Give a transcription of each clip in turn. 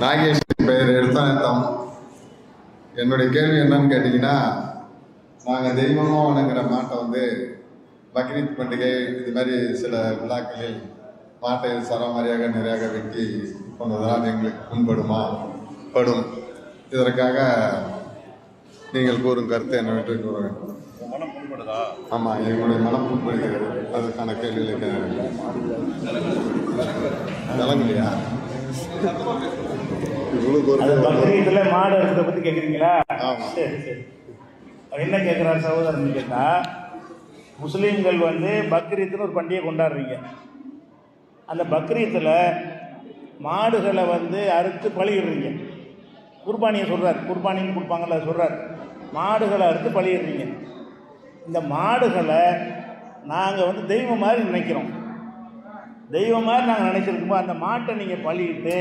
நாகேஷ் பெயர் எடுத்தானத்தம். என்னுடைய கேள்வி என்னன்னு கேட்டிங்கன்னா, நாங்கள் தெய்வமாக வணங்குற மாட்டை வந்து பக்ரீத் பண்டிகை இது மாதிரி சில விழாக்களில் மாட்டை சரமாரியாக நிறையாக வெட்டி கொண்டதனால் எங்களுக்கு புண்படுமா? படும். இதற்காக நீங்கள் கூறும் கருத்து என்னவென்று கூற வேண்டும். மனம் புண்படுதா? ஆமாம், எங்களுடைய மனம் புண்படுகிறது. அதுக்கான கேள்விகளுக்கு நலங்கலையா? பக்ரீத்துல மாடு இருக்கிறத பத்தி கேக்குறீங்களா? சரி சரி. என்ன கேட்கிறார் சகோதரன் கேட்டா, முஸ்லீம்கள் வந்து பக்ரீத்னு ஒரு பண்டிகை கொண்டாடுறீங்க. அந்த பக்ரீத்தில் மாடுகளை வந்து அறுத்து பலியிடுறீங்க. குர்பானியை சொல்கிறார், குர்பானின்னு கொடுப்பாங்கல்ல சொல்கிறார். மாடுகளை அறுத்து பலியிடுறீங்க. இந்த மாடுகளை நாங்கள் வந்து தெய்வம் மாதிரி நினைக்கிறோம். தெய்வம் மாதிரி நாங்கள் நினைச்சிருக்கோம். அந்த மாட்டை நீங்கள் பலியிட்டு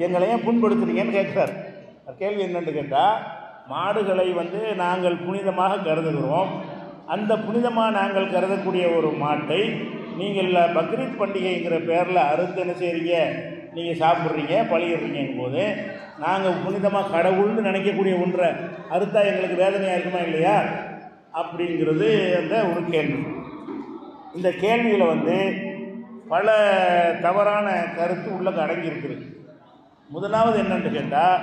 எங்களை ஏன் புண்படுத்துறீங்கன்னு கேட்குறார். கேள்வி என்னென்னு கேட்டால், மாடுகளை வந்து நாங்கள் புனிதமாக கருதுகிறோம். அந்த புனிதமாக நாங்கள் கருதக்கூடிய ஒரு மாட்டை நீங்கள் பக்ரீத் பண்டிகைங்கிற பேரில் அறுத்து என்ன செய்கிறீங்க, நீங்கள் சாப்பிட்றீங்க, பலியிடுறீங்கும் போது நாங்கள் புனிதமாக கடவுள்னு நினைக்கக்கூடிய ஒன்றை அறுத்தா எங்களுக்கு வேதனையாக இருக்குமா இல்லையா அப்படிங்கிறது அந்த ஒரு கேள்வி. இந்த கேள்வியில் வந்து பல தவறான கருத்து உள்ள அடங்கியிருக்குது. முதலாவது என்னன்னு கேட்டால்,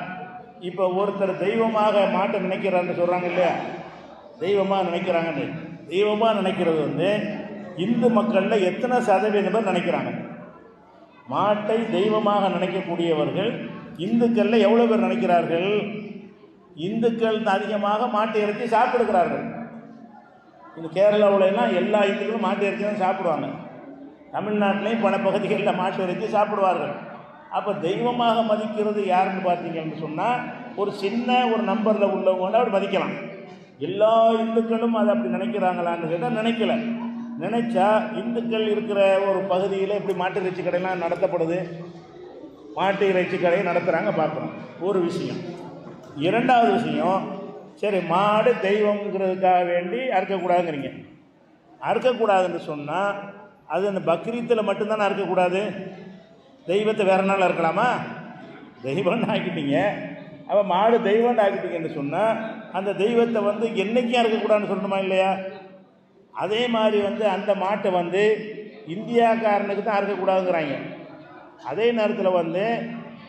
இப்போ ஒருத்தர் தெய்வமாக மாட்டை நினைக்கிறான்னு சொல்கிறாங்க இல்லையா, தெய்வமாக நினைக்கிறாங்கன்னு. தெய்வமாக நினைக்கிறது வந்து இந்து மக்களில் எத்தனை சதவீதம் பேர் நினைக்கிறாங்க? மாட்டை தெய்வமாக நினைக்கக்கூடியவர்கள் இந்துக்களில் எவ்வளோ பேர் நினைக்கிறார்கள்? இந்துக்கள் அதிகமாக மாட்டு இறைச்சி சாப்பிடுகிறார்கள். இந்த கேரளாவிலலாம் எல்லா இந்துக்களும் மாட்டு இறைச்சி தான் சாப்பிடுவாங்க. தமிழ்நாட்டிலையும் பல பகுதிகளில் மாட்டு இறைச்சி சாப்பிடுவார்கள். அப்போ தெய்வமாக மதிக்கிறது யாருன்னு பார்த்தீங்கன்னு சொன்னால், ஒரு சின்ன ஒரு நம்பரில் உள்ளவங்க அவர் மதிக்கலாம். எல்லா இந்துக்களும் அதை அப்படி நினைக்கிறாங்களான்னு கேட்டால் நினைக்கல. நினைச்சா இந்துக்கள் இருக்கிற ஒரு பகுதியில் இப்படி மாட்டு இறைச்சி கடையெல்லாம் நடத்தப்படுது, மாட்டு இறைச்சி கடையை நடத்துகிறாங்க பார்க்குறோம். ஒரு விஷயம். இரண்டாவது விஷயம், சரி மாடு தெய்வங்கிறதுக்காக வேண்டி அறுக்கக்கூடாதுங்கிறீங்க. அறுக்கக்கூடாதுன்னு சொன்னால் அது அந்த பக்ரீத்தில் மட்டும்தானே அறுக்கக்கூடாது. தெய்வத்தை வேறு நாள் அறுக்கலாமா? தெய்வம்னு ஆக்கிட்டீங்க. அப்போ மாடு தெய்வம்னு ஆக்கிட்டீங்கன்னு சொன்னால் அந்த தெய்வத்தை வந்து என்றைக்கும் அறுக்கக்கூடாதுன்னு சொல்லணுமா இல்லையா? அதே மாதிரி வந்து அந்த மாட்டை வந்து இந்தியாக்காரனுக்கு தான் அறுக்கக்கூடாதுங்கிறாங்க. அதே நேரத்தில் வந்து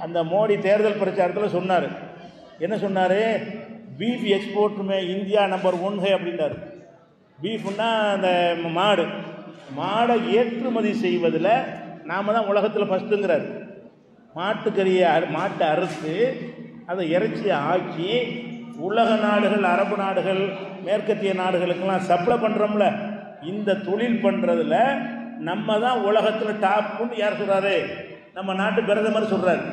அந்த மோடி தேர்தல் பிரச்சாரத்தில் சொன்னார். என்ன சொன்னார்? பீஃப் எக்ஸ்போர்ட்டுமே இந்தியா நம்பர் 1 அப்படின்றார். பீஃப்னா அந்த மாடை ஏற்றுமதி செய்வதில் நாம் தான் உலகத்தில் ஃபஸ்ட்டுங்கிறார். மாட்டுக்கறியை மாட்டை அறுத்து அதை இறைச்சியை ஆக்கி உலக நாடுகள், அரபு நாடுகள், மேற்கத்திய நாடுகளுக்கெல்லாம் சப்ளை பண்ணுறோம்ல, இந்த தொழில் பண்ணுறதுல நம்ம தான் உலகத்தில் டாப்புன்னு யார் சொல்கிறாரு? நம்ம நாட்டு பிரதமர் சொல்கிறார்.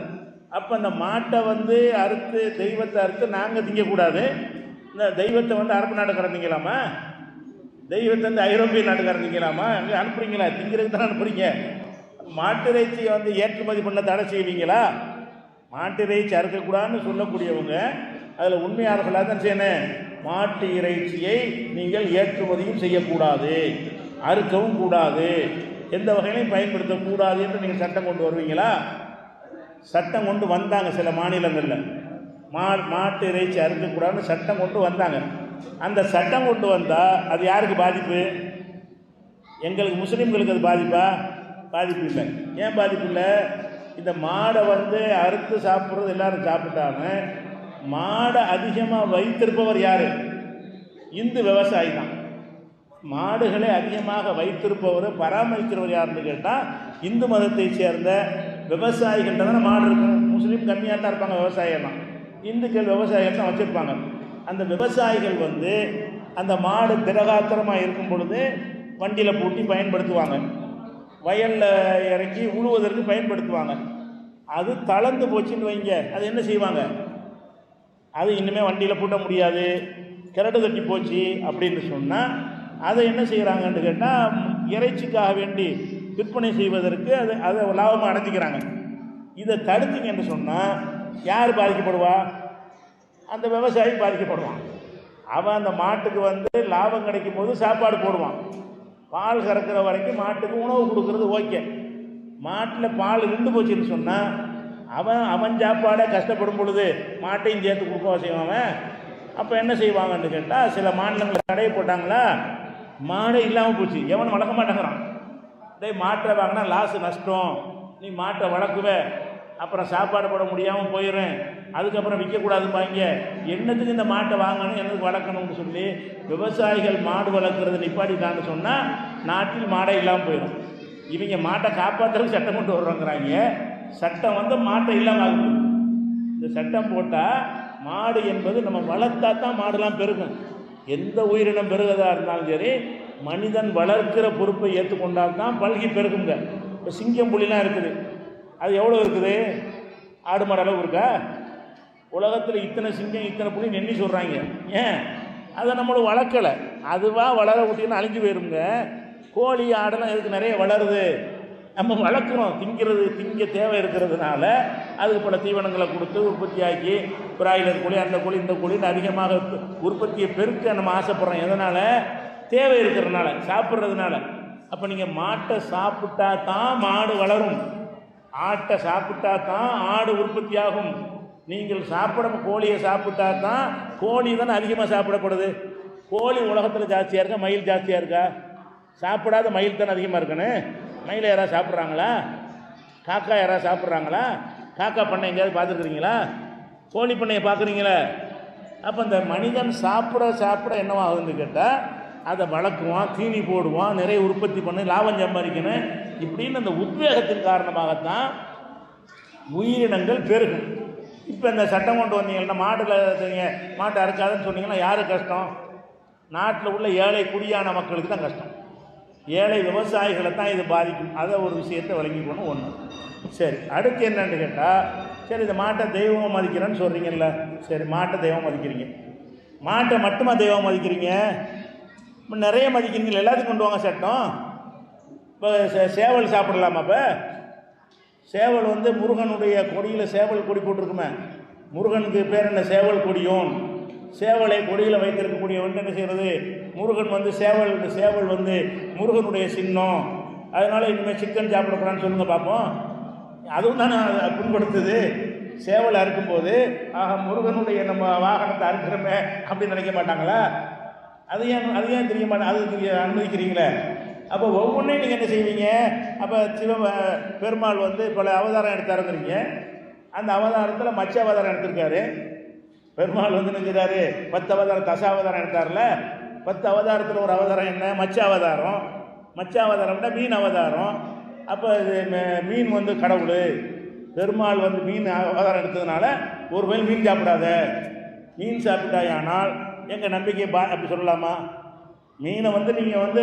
அப்போ அந்த மாட்டை வந்து அறுத்து தெய்வத்தை அறுத்து நாங்கள் திங்கக்கூடாது. இந்த தெய்வத்தை வந்து அரபு நாட்டுக்காரன் திங்கலாமா? தெய்வத்தை வந்து ஐரோப்பிய நாட்டுக்காரன் திங்கலாமா? அங்கே அனுப்புறீங்களா? திங்கிறதுக்கு தான் அனுப்புறீங்க. மாட்டு இறைச்சியை வந்து ஏற்றுமதி பண்ண தடை செய்வீங்களா? மாட்டு இறைச்சி அறுக்கக்கூடாதுன்னு சொல்லக்கூடியவங்க அதில் உண்மையாளர்களாக தான் செய்யணும். மாட்டு இறைச்சியை நீங்கள் ஏற்றுமதியும் செய்யக்கூடாது, அறுக்கவும் கூடாது, எந்த வகையிலையும் பயன்படுத்தக்கூடாது என்று நீங்கள் சட்டம் கொண்டு வருவீங்களா? சட்டம் கொண்டு வந்தாங்க சில மாநிலங்களில். மாட்டு இறைச்சி அறுக்கக்கூடாதுன்னு சட்டம் கொண்டு வந்தாங்க. அந்த சட்டம் கொண்டு வந்தால் அது யாருக்கு பாதிப்பு? எங்களுக்கு முஸ்லீம்களுக்கு அது பாதிப்பா? பாதிப்பு இல்லை. ஏன் பாதிப்பு இல்லை? இந்த மாடை வந்து அறுத்து சாப்பிட்றது எல்லோரும் சாப்பிட்டாங்க. மாடை அதிகமாக வைத்திருப்பவர் யார்? இந்து விவசாயி தான். மாடுகளை அதிகமாக வைத்திருப்பவர், பராமரிக்கிறவர் யாருன்னு கேட்டால் இந்து மதத்தை சேர்ந்த விவசாயிகள்கிட்ட தானே மாடு இருக்கும். முஸ்லீம் கம்மியாக தான் இருப்பாங்க விவசாயம்லாம். இந்துக்கள் விவசாயிகள் தான் வச்சுருப்பாங்க. அந்த விவசாயிகள் வந்து அந்த மாடு திரகாத்திரமாக இருக்கும் பொழுது வண்டியில் பூட்டி பயன்படுத்துவாங்க, வயலில் இறக்கி உழுவதற்கு பயன்படுத்துவாங்க. அது தளர்ந்து போச்சுன்னு வைங்க, அது என்ன செய்வாங்க? அது இன்னுமே வண்டியில் பூட்ட முடியாது, கிரடு தட்டி போச்சு அப்படின்னு சொன்னால் அதை என்ன செய்கிறாங்கன்னு கேட்டால் இறைச்சிக்காக வேண்டி விற்பனை செய்வதற்கு அதை லாபமாக அடைஞ்சிக்கிறாங்க. இதை தடுத்தீங்கன்னு சொன்னால் யார் பாதிக்கப்படுவா? அந்த விவசாயி பாதிக்கப்படுவான். அவன் அந்த மாட்டுக்கு வந்து லாபம் கிடைக்கும் போது சாப்பாடு போடுவான். பால் கறக்கிற வரைக்கும் மாட்டுக்கு உணவு கொடுக்கறது ஓகே. மாட்டில் பால் இருந்து போச்சுன்னு சொன்னால் அவன் சாப்பாடை கஷ்டப்படும் பொழுது மாட்டையும் சேர்த்து கொடுக்க செய்வான் அவன். அப்போ என்ன செய்வாங்கன்னு கேட்டால், சில மாநிலங்கள் தடை போட்டாங்களா, மாடே இல்லாமல் போச்சு, எவனும் வளர்க்க மாட்டேங்கிறான். மாட்டை வாங்கினா லாஸு, நஷ்டம், நீ மாட்டை வளர்க்குவ, அப்புறம் சாப்பாடு போட முடியாமல் போயிடும், அதுக்கப்புறம் விற்கக்கூடாதுப்பாங்க, என்னத்துக்கு இந்த மாட்டை வாங்கணும், என்னதுக்கு வளர்க்கணும்னு சொல்லி விவசாயிகள் மாடு வளர்க்குறது நிப்பாட்டிட்டான்னு சொன்னால் நாட்டில் மாடே இல்லாமல் போயிடும். இவங்க மாட்டை காப்பாற்றுறதுக்கு சட்டம் கொண்டு வருவாங்கிறாங்க. சட்டம் வந்து மாட்டை இல்லாமல் ஆகுது. இந்த சட்டம் போட்டால் மாடு என்பது நம்ம வளர்த்தா தான் மாடுலாம் பெருகும். எந்த உயிரினம் பெருகதாக இருந்தாலும் சரி, மனிதன் வளர்க்கிற பொறுப்பை ஏற்றுக்கொண்டால் தான் பல்கி பெருகுங்க. இப்போ சிங்கம் புலிலாம் இருக்குது, அது எவ்வளோ இருக்குது? ஆடு மாடு அளவு இருக்கா? உலகத்தில் இத்தனை சிங்கம் இத்தனை புலி எண்ணி சொல்கிறாங்க. ஏன்? அதை நம்மளும் வளர்க்கலை, அதுவாக வளர விட்டின்னு அழிஞ்சு போயிருங்க. கோழி ஆடெல்லாம் எதுக்கு நிறைய வளருது? நம்ம வளர்க்குறோம், திங்க தேவை இருக்கிறதுனால அதுக்கு பல தீவனங்களை கொடுத்து உற்பத்தியாக்கி, பிராய்லர் கோழி, அந்த கோழி, இந்த கோழின்னு அதிகமாக உற்பத்தியை பெருக்க நம்ம ஆசைப்படுறோம். எதனால்? தேவை இருக்கிறதுனால, சாப்பிட்றதுனால. அப்போ நீங்கள் மாட்டை சாப்பிட்டா தான் மாடு வளரும், ஆட்டை சாப்பிட்டா தான் ஆடு உற்பத்தி ஆகும். நீங்கள் கோழியை சாப்பிட்டா தான் கோழி தானே அதிகமாக சாப்பிடப்படுது. கோழி உலகத்தில் ஜாஸ்தியாக இருக்கா, மயில் ஜாஸ்தியாக இருக்கா? சாப்பிடாத மயில் தானே அதிகமாக இருக்கணும். மயிலை யாராவது சாப்பிட்றாங்களா? காக்கா யாராவது சாப்பிட்றாங்களா? காக்கா பண்ணை எங்கேயாவது பார்த்துருக்குறீங்களா? கோழி பண்ணையை பார்க்குறீங்களா? அப்போ இந்த மனிதன் சாப்பிட என்னவாகுதுன்னு கேட்டால், அதை வளர்க்குவான், தீனி போடுவான், நிறைய உற்பத்தி பண்ணி லாபம் சம்பாதிக்கணும். இப்படின்னு அந்த உத்வேகத்தின் காரணமாகத்தான் உயிரினங்கள் பெருகும். இப்போ இந்த சட்டம் கொண்டு வந்தீங்கன்னா, மாட்டை அறுக்காதுன்னு சொன்னீங்கன்னா யாரு கஷ்டம்? நாட்டில் உள்ள ஏழை குடியான மக்களுக்கு தான் கஷ்டம். ஏழை விவசாயிகளை தான் இது பாதிக்கும். அதை ஒரு விஷயத்தை விளங்கிக்கணும். ஒன்று. சரி, அடுத்து என்னன்னு கேட்டால், சரி இந்த மாட்டை தெய்வமாக மதிக்கிறேன்னு சொல்கிறீங்கல்ல, சரி மாட்டை தெய்வம் மதிக்கிறீங்க, மாட்டை மட்டுமா தெய்வம் மதிக்கிறீங்க? இப்போ நிறைய மதிக்கிறீங்களா? எல்லாத்துக்கும் கொண்டு வாங்க சட்டம். இப்போ சேவல் சாப்பிடலாமா? இப்போ சேவல் வந்து முருகனுடைய கொடியில் சேவல் கொடி போட்டிருக்குமே, முருகனுக்கு பேர் என்ன? சேவல் கொடியோன். சேவலை கொடியில் வைத்திருக்கக்கூடியவன் என்ன செய்கிறது? முருகன் வந்து சேவல் வந்து முருகனுடைய சின்னம். அதனால் இனிமேல் சிக்கன் சாப்பிடக்கூடாதுன்னு சொல்லுங்கள் பார்ப்போம். அதுவும் தானே புண்படுத்துது. சேவல் அறுக்கும்போது முருகனுடைய நம்ம வாகனத்தை அறுக்கிறோமே அப்படின்னு நினைக்க மாட்டாங்களா? அது ஏன் தெரிய மாட்டேன், அதுக்கு அனுமதிக்கிறீங்களே. அப்போ ஒவ்வொன்றையும் நீங்கள் என்ன செய்வீங்க? அப்போ பெருமாள் வந்து பல அவதாரம் எடுத்தாருங்கிறீங்க. அந்த அவதாரத்தில் மச்ச அவதாரம் எடுத்திருக்காரு. பெருமாள் வந்து நினைக்கிறாரு 10 அவதாரம், தசாவதாரம் எடுத்தார்ல. 10 அவதாரத்தில் ஒரு அவதாரம் என்ன? மச்ச அவதாரம். மச்ச அவதாரம்னா மீன் அவதாரம். அப்போ இது மீன் வந்து கடவுள். பெருமாள் வந்து மீன் அவதாரம் எடுத்ததுனால ஒரு வேளை மீன் சாப்பிடாத, மீன் சாப்பிட்டாயானால் எங்கள் நம்பிக்கை அப்படி சொல்லலாமா? மீனை வந்து நீங்கள் வந்து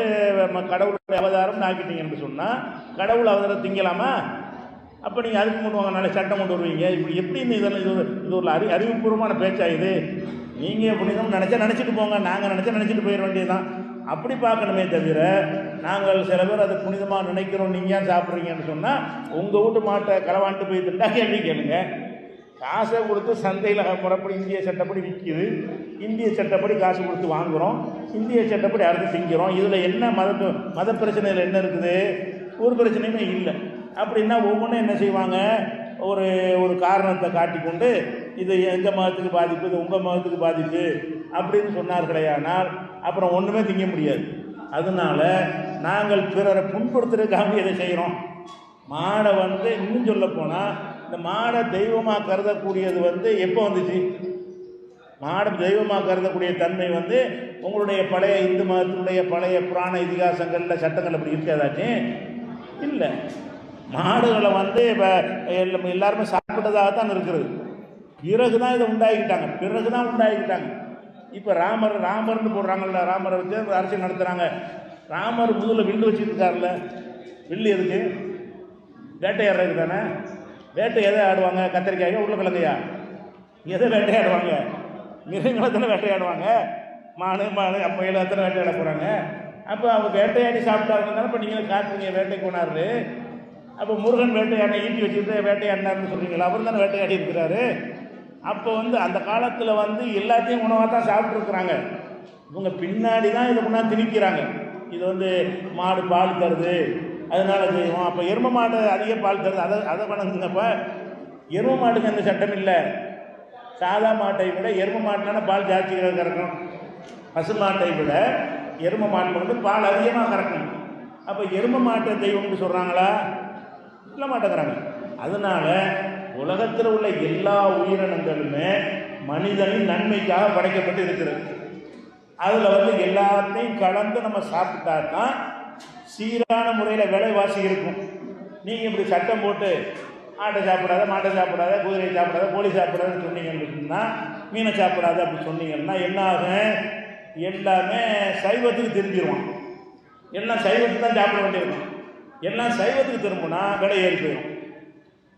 கடவுளுடைய அவதாரம் ஆக்கிட்டீங்கன்னு சொன்னால் கடவுள் அவதாரம் திங்கலாமா? அப்போ நீங்கள் அதுக்கு கொண்டு வாங்க, நாளை சட்டம் கொண்டு வருவீங்க. இப்படி எப்படின்னு இதெல்லாம் இது ஒரு அறிவுபூர்வமான பேச்சா இது? நீங்கள் புனிதம் நினச்சிட்டு போங்க, நாங்கள் நினச்சிட்டு போயிட வேண்டியதுதான். அப்படி பார்க்கணுமே தவிர, நாங்கள் சில பேர் அதை புனிதமாக நினைக்கிறோம், நீங்கள் ஏன் சாப்பிட்றீங்கன்னு சொன்னால், உங்கள் வீட்டு மாட்டை களவாண்டு போய் திண்டா கேள்வி கேளுங்க. காசை கொடுத்து சந்தையில் முறைப்படி இந்திய சட்டப்படி விற்கிது, இந்திய சட்டப்படி காசு கொடுத்து வாங்குகிறோம், இந்திய சட்டப்படி அறுத்து திங்கிறோம். இதில் என்ன மத பிரச்சனையில் என்ன இருக்குது? ஒரு பிரச்சனையுமே இல்லை. அப்படின்னா ஒவ்வொன்றும் என்ன செய்வாங்க? ஒரு காரணத்தை காட்டிக்கொண்டு இது எங்கள் மதத்துக்கு பாதிப்பு, இது உங்கள் மதத்துக்கு பாதிப்பு அப்படின்னு சொன்னார்களேயானால் அப்புறம் ஒன்றுமே திங்க முடியாது. அதனால் நாங்கள் பிறரை புண்படுத்துறதுக்காக இதை செய்கிறோம். மாடை வந்து இன்னும் சொல்ல போனால், இந்த மாடை தெய்வமாக கருதக்கூடியது வந்து எப்போ வந்துச்சு? மாடை தெய்வமாக கருதக்கூடிய தன்மை வந்து உங்களுடைய பழைய இந்து மதத்தினுடைய பழைய புராண இதிகாசங்களில் சட்டங்கள் அப்படி இருக்காதாச்சு? இல்லை. மாடுகளை வந்து இப்போ எல்லாருமே சாப்பிட்டதாகத்தான் இருக்கிறது. பிறகு தான் இதை உண்டாக்கிட்டாங்க. இப்போ ராமர்னு போடுறாங்கல்ல, ராமரை வச்சு அரசியல் நடத்துகிறாங்க. ராமர் முதல்ல வில்லு வச்சுட்டு இருக்காருல்ல, வில்லு எதுக்கு? வேட்டையாடுறதுக்கு தானே. வேட்டை எதை ஆடுவாங்க? கத்திரிக்காயா உருளைக்கிழங்கையா? எதை வேட்டையாடுவாங்க? மிருகங்களை தானே வேட்டையாடுவாங்க. மானு முயல் அத்தனை வேட்டையாட போகிறாங்க. அப்போ அவங்க வேட்டையாடி சாப்பிட்டாருன்னு இப்போ நீங்கள் காட்டுறீங்க வேட்டைக்கு போனாரு. அப்போ முருகன் வேட்டையாட ஈட்டி வச்சுட்டு வேட்டையாடினார்னு சொல்கிறீங்களா? அவர் தானே வேட்டையாடி இருக்கிறாரு. அப்போ வந்து அந்த காலத்தில் வந்து எல்லாத்தையும் உணவாக தான் சாப்பிட்ருக்குறாங்க. இவங்க பின்னாடி தான் இதை கொண்டாந்து திணிக்கிறாங்க. இது வந்து மாடு பால் தருது, அதனால செய்வோம். அப்போ எருமை மாடு அதிக பால் தருது, அதை வணங்குங்கப்போ. எரும மாட்டுக்கு அந்த சட்டம் இல்லை. சாதா மாட்டை விட எரும மாட்டினால பால் ஜாஸ்தி கறக்கும். பசு மாட்டை விட எரும மாட்டில் வந்து பால் அதிகமாக கறக்கும். அப்போ எரும மாட்டை தெய்வம்னு சொல்கிறாங்களா? சொல்ல மாட்டேங்கிறாங்க. அதனால உலகத்தில் உள்ள எல்லா உயிரினங்களுமே மனிதனின் நன்மைக்காக படைக்கப்பட்டு இருக்கிறது. அதில் வந்து எல்லாத்தையும் கலந்து நம்ம சாப்பிட்டா தான் சீரான முறையில் விலைவாசி இருக்கும். நீங்கள் இப்படி சட்டம் போட்டு ஆட்டை சாப்பிடாத, மாட்டை சாப்பிடாத, குதிரையை சாப்பிடாத, கோழி சாப்பிடாதுன்னு சொன்னீங்கன்னு சொன்னால், மீனை சாப்பிடாத அப்படி சொன்னீங்கன்னா என்ன ஆகும்? எல்லாமே சைவத்துக்கு திரும்பிடுவான். எல்லாம் சைவத்துக்கு தான் சாப்பிட வேண்டியிருக்கும். எல்லாம் சைவத்துக்கு திரும்பினா விலை ஏறி போயிடும்.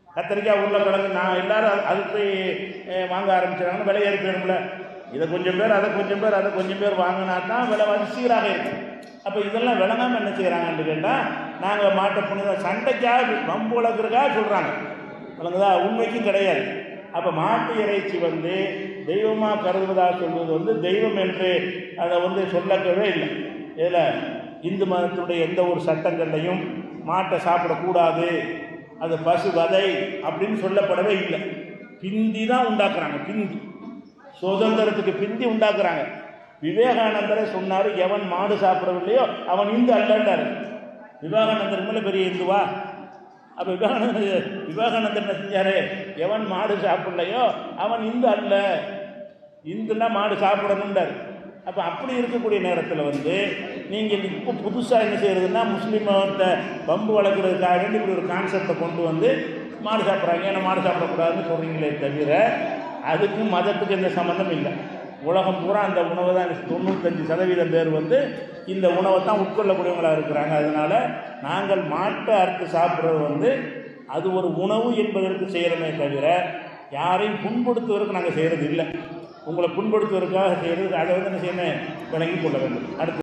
கத்திரிக்காய், உருளைக்கிழங்கு நான் எல்லாரும் அது போய் வாங்க ஆரம்பிச்சிடாங்கன்னா விலை ஏறி போயிடும்ல. இதை கொஞ்சம் பேர், அதை கொஞ்சம் பேர், அதை கொஞ்சம் பேர் வாங்கினா தான் விலைவாசி சீராக இருக்கும். அப்போ இதெல்லாம் விளங்காமல் என்ன செய்கிறாங்கன்னு கேட்டால், நாங்கள் மாட்டை புனித சண்டைக்காக வம்பு வளர்க்குறதுக்காக சொல்கிறாங்க. விளங்குதா? உண்மைக்கும் கிடையாது. அப்போ மாட்டு இறைச்சி வந்து தெய்வமாக கருதுவதாக சொல்வது வந்து தெய்வம் என்று அதை வந்து சொல்லக்கவே இல்லை. இதில் இந்து மதத்துடைய எந்த ஒரு சட்டங்கள்லையும் மாட்டை சாப்பிடக்கூடாது, அது பசு வதை அப்படின்னு சொல்லப்படவே இல்லை. பிந்தி தான் உண்டாக்குறாங்க. பிந்தி சுதந்திரத்துக்கு பிந்தி உண்டாக்குறாங்க. விவேகானந்தரை சொன்னார், எவன் மாடு சாப்பிடவில்லையோ அவன் இந்து அல்லன்றார். விவேகானந்தர் மேலே பெரிய இந்துவா? அப்போ விவேகானந்தர் என்ன செஞ்சார்? எவன் மாடு சாப்பிடலையோ அவன் இந்து அல்ல, இந்துன்னா மாடு சாப்பிடணுன்றார். அப்போ அப்படி இருக்கக்கூடிய நேரத்தில் வந்து நீங்கள் இப்போ புதுசாக என்ன செய்கிறதுன்னா, முஸ்லீம் மதத்தை பம்பு வளர்க்குறதுக்காக வேண்டி இப்படி ஒரு கான்செப்டை கொண்டு வந்து மாடு சாப்பிட்றாங்க, ஏன்னா மாடு சாப்பிடக்கூடாதுன்னு சொல்கிறீங்களே தவிர அதுக்கும் மதத்துக்கு எந்த சம்மந்தம் இல்லை. உலகம் பூரா அந்த உணவை தான் 95% பேர் வந்து இந்த உணவை தான் உட்கொள்ளக்கூடியவங்களாக இருக்கிறாங்க. அதனால் நாங்கள் மாட்டை அறுத்து சாப்பிட்றது வந்து அது ஒரு உணவு என்பதற்கு செய்கிறோமே தவிர யாரையும் புண்படுத்துவதற்கு நாங்கள் செய்கிறது இல்லை. உங்களை புண்படுத்துவதற்காக செய்கிறது, அதை வந்து என்ன செய்யணும், விளங்கி கொள்ள வேண்டும். அடுத்து